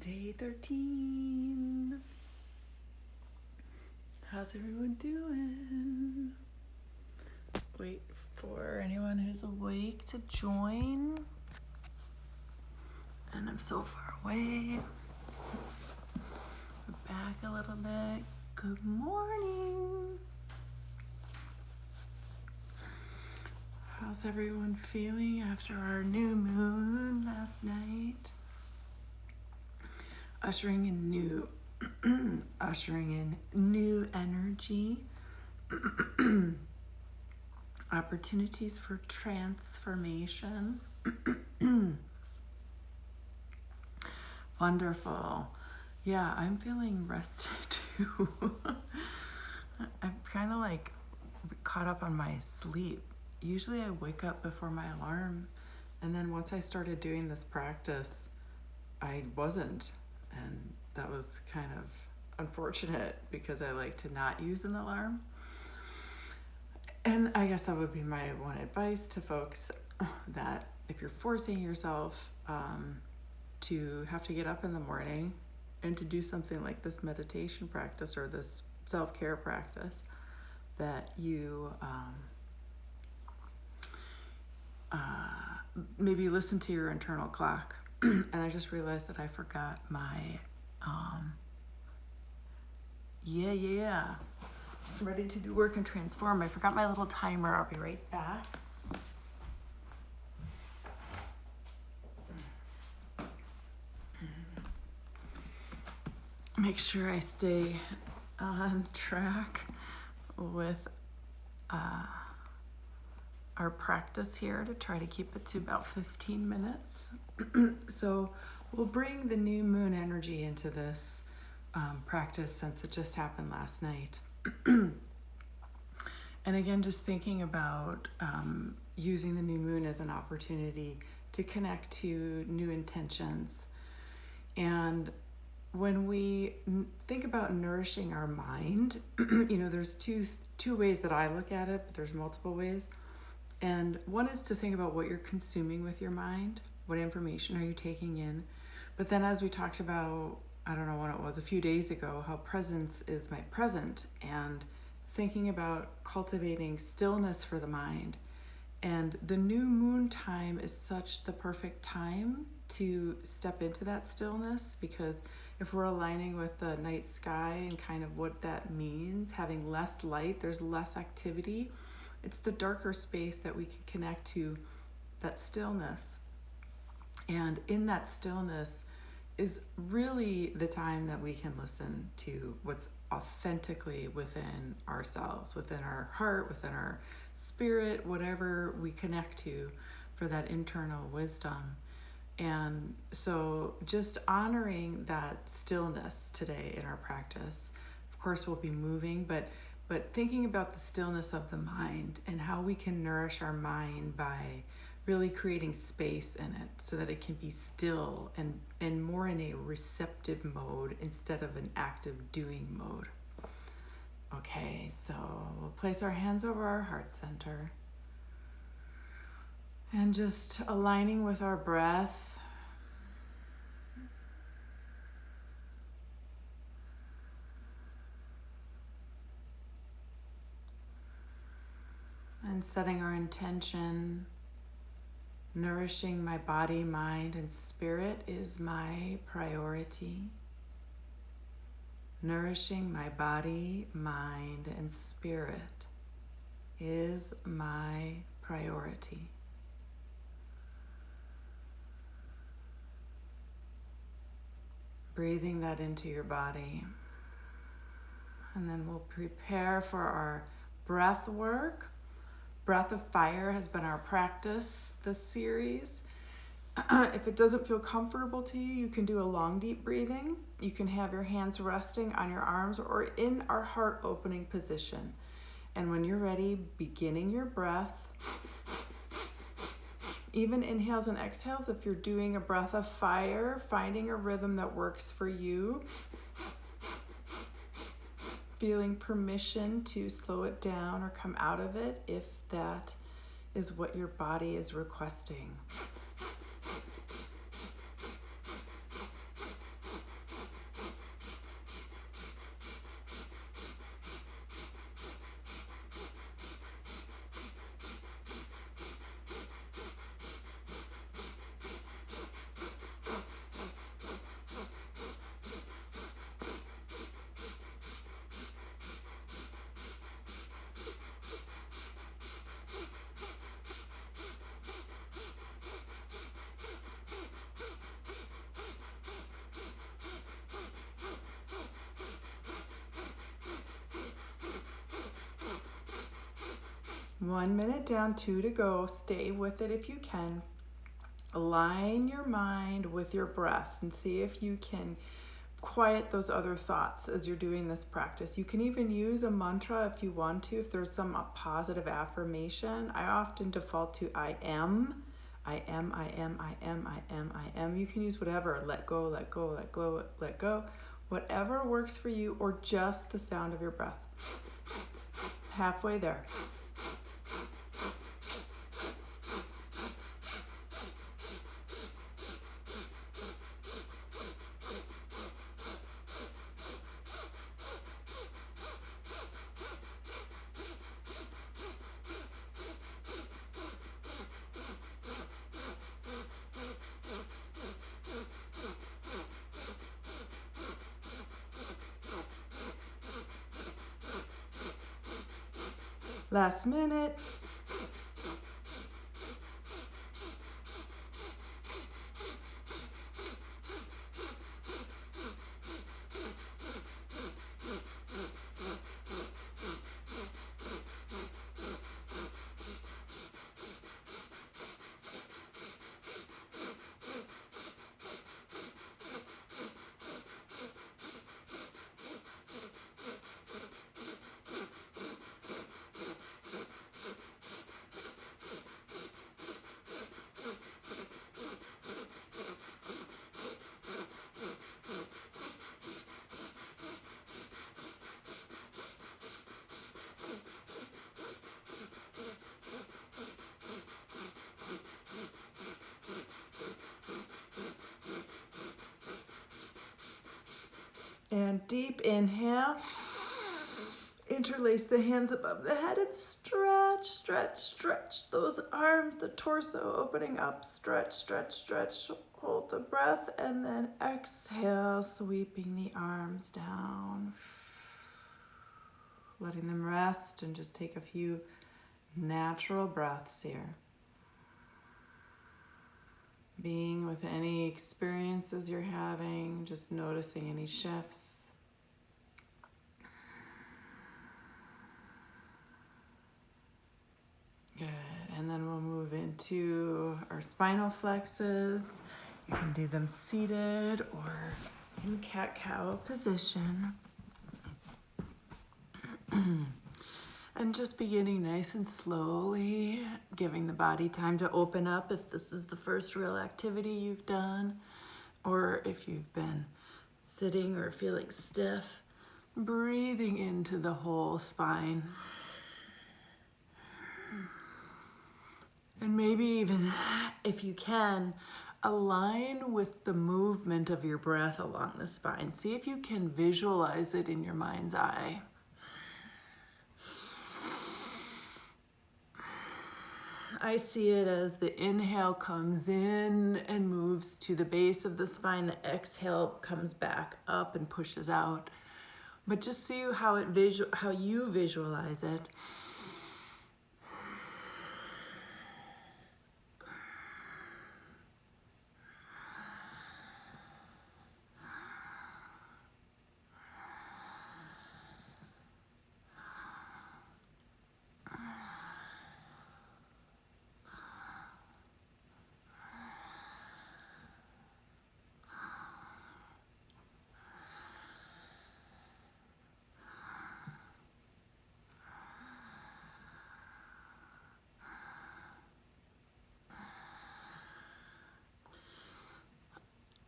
Day 13. How's everyone doing? Wait for anyone who's awake to join. And I'm so far away. Back a little bit. Good morning. How's everyone feeling after our new moon last night? Ushering in new energy, opportunities for transformation. Wonderful. Yeah, I'm feeling rested too. I'm kind of like caught up on my sleep. Usually I wake up before my alarm, and then once I started doing this practice, I wasn't. And that was kind of unfortunate because I like to not use an alarm. And I guess that would be my one advice to folks, that if you're forcing yourself to have to get up in the morning and to do something like this meditation practice or this self-care practice, that you maybe listen to your internal clock. And I just realized that I forgot my, ready to do work and transform. I forgot my little timer. I'll be right back. Make sure I stay on track with our practice here to try to keep it to about 15 minutes. So we'll bring the new moon energy into this practice since it just happened last night. And again, just thinking about using the new moon as an opportunity to connect to new intentions. And when we think about nourishing our mind, there's two ways that I look at it, but there's multiple ways. And one is to think about what you're consuming with your mind. What information are you taking in? But then, as we talked about, I don't know when it was, a few days ago, how presence is my present, and thinking about cultivating stillness for the mind. And the new moon time is such the perfect time to step into that stillness, because if we're aligning with the night sky and kind of what that means, having less light, there's less activity. It's the darker space that we can connect to, that stillness. And in that stillness is really the time that we can listen to what's authentically within ourselves, within our heart, within our spirit, whatever we connect to for that internal wisdom. And so just honoring that stillness today in our practice. Of course, we'll be moving, but thinking about the stillness of the mind and how we can nourish our mind by really creating space in it so that it can be still and more in a receptive mode instead of an active doing mode. Okay, so we'll place our hands over our heart center and just aligning with our breath. And setting our intention, nourishing my body, mind, and spirit is my priority. Nourishing my body, mind, and spirit is my priority. Breathing that into your body. And then we'll prepare for our breath work. Breath of Fire has been our practice this series. If it doesn't feel comfortable to you, you can do a long, deep breathing. You can have your hands resting on your arms or in our heart opening position. And when you're ready, beginning your breath. Even inhales and exhales, if you're doing a breath of fire, finding a rhythm that works for you. Feeling permission to slow it down or come out of it if that is what your body is requesting. 1 minute down, 2 to go. Stay with it if you can. Align your mind with your breath and see if you can quiet those other thoughts as you're doing this practice. You can even use a mantra if you want to, if there's some positive affirmation. I often default to I am. I am, I am, I am, I am, I am. You can use whatever. Let go, let go, let go, let go. Whatever works for you, or just the sound of your breath. Halfway there. Last minute. And deep inhale. Interlace the hands above the head and stretch, stretch, stretch those arms, the torso opening up. Stretch, stretch, stretch. Hold the breath and then exhale, sweeping the arms down. Letting them rest and just take a few natural breaths here. Being with any experiences you're having, just noticing any shifts. Good, and then we'll move into our spinal flexes. You can do them seated or in cat-cow position. And just beginning nice and slowly, giving the body time to open up if this is the first real activity you've done, or if you've been sitting or feeling stiff, breathing into the whole spine. And maybe even, if you can, align with the movement of your breath along the spine. See if you can visualize it in your mind's eye. I see it as the inhale comes in and moves to the base of the spine. The exhale comes back up and pushes out. But just see how you visualize it.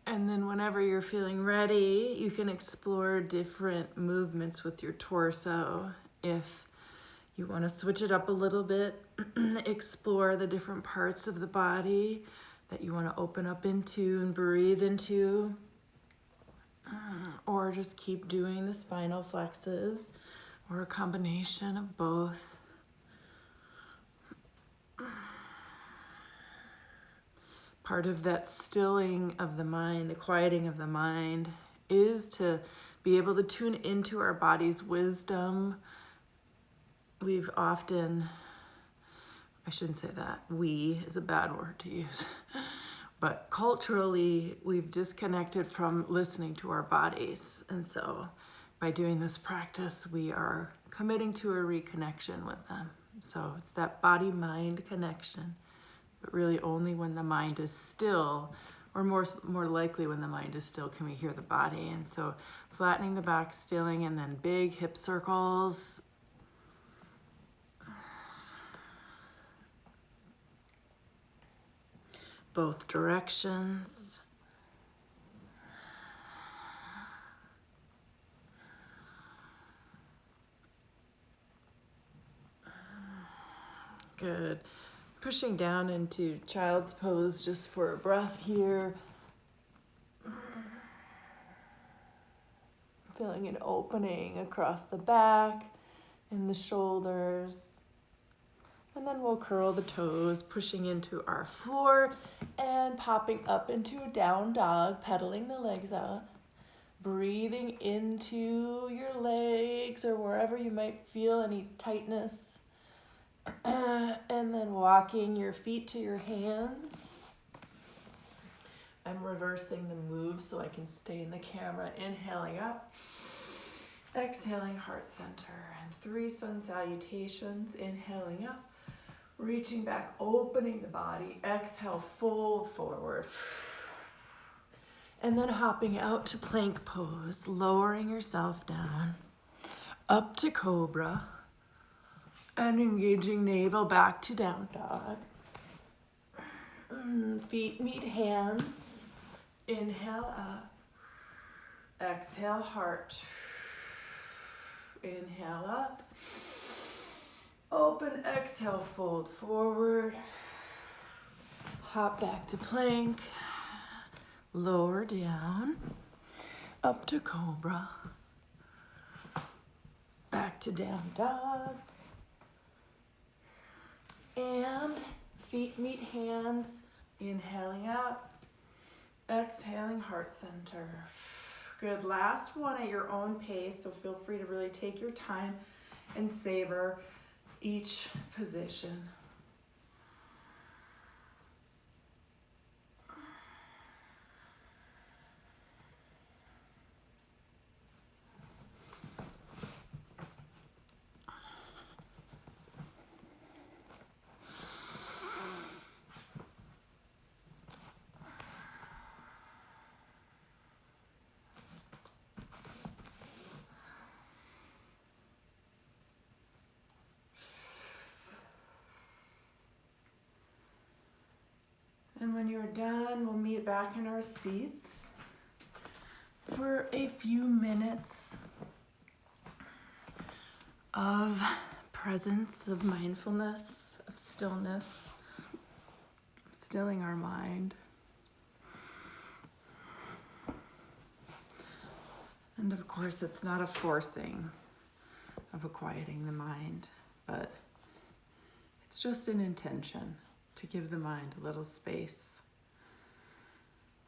And then whenever you're feeling ready, you can explore different movements with your torso. If you want to switch it up a little bit, explore the different parts of the body that you want to open up into and breathe into. Or just keep doing the spinal flexes, or a combination of both. Part of that stilling of the mind, the quieting of the mind, is to be able to tune into our body's wisdom. We've often, I shouldn't say that, we is a bad word to use, but culturally we've disconnected from listening to our bodies. And so by doing this practice, we are committing to a reconnection with them. So it's that body-mind connection, but really only when the mind is still, or more likely when the mind is still, can we hear the body. And so flattening the back, stilling, and then big hip circles. Both directions. Good. Pushing down into child's pose just for a breath here. Feeling an opening across the back and the shoulders. And then we'll curl the toes, pushing into our floor and popping up into a down dog, pedaling the legs out. Breathing into your legs or wherever you might feel any tightness. And then walking your feet to your hands. I'm reversing the move so I can stay in the camera. Inhaling up. Exhaling heart center. And 3 sun salutations. Inhaling up. Reaching back, opening the body. Exhale, fold forward. And then hopping out to plank pose, lowering yourself down, up to cobra, and engaging navel back to down dog. Feet meet hands. Inhale up. Exhale, heart. Inhale up. Open, exhale, fold forward. Hop back to plank. Lower down, up to cobra, back to down dog, and feet meet hands, inhaling up, exhaling heart center. Good, last one at your own pace, so feel free to really take your time and savor each position. And when you're done, we'll meet back in our seats for a few minutes of presence, of mindfulness, of stillness, stilling our mind. And of course, it's not a forcing of a quieting the mind, but it's just an intention to give the mind a little space,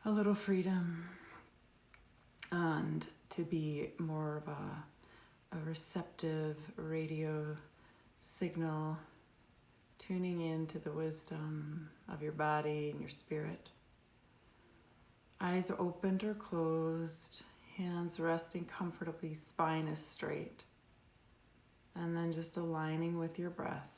a little freedom, and to be more of a receptive radio signal, tuning into the wisdom of your body and your spirit. Eyes are opened or closed, hands resting comfortably, spine is straight. And then just aligning with your breath.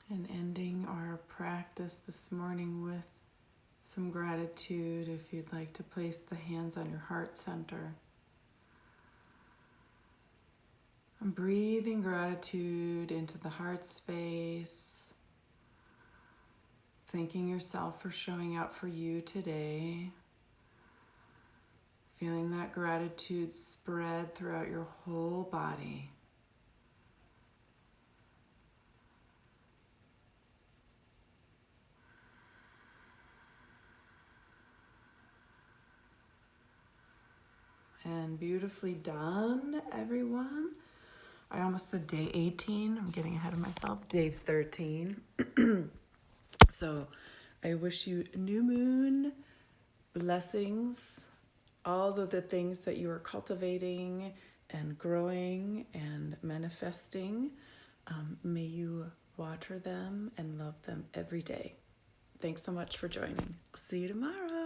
And ending our practice this morning with some gratitude. If you'd like to place the hands on your heart center. And breathing gratitude into the heart space. Thanking yourself for showing up for you today. Feeling that gratitude spread throughout your whole body. And beautifully done, everyone. I almost said day 18. I'm getting ahead of myself. Day 13. So I wish you new moon blessings, all of the things that you are cultivating and growing and manifesting. May you water them and love them every day. Thanks so much for joining. See you tomorrow.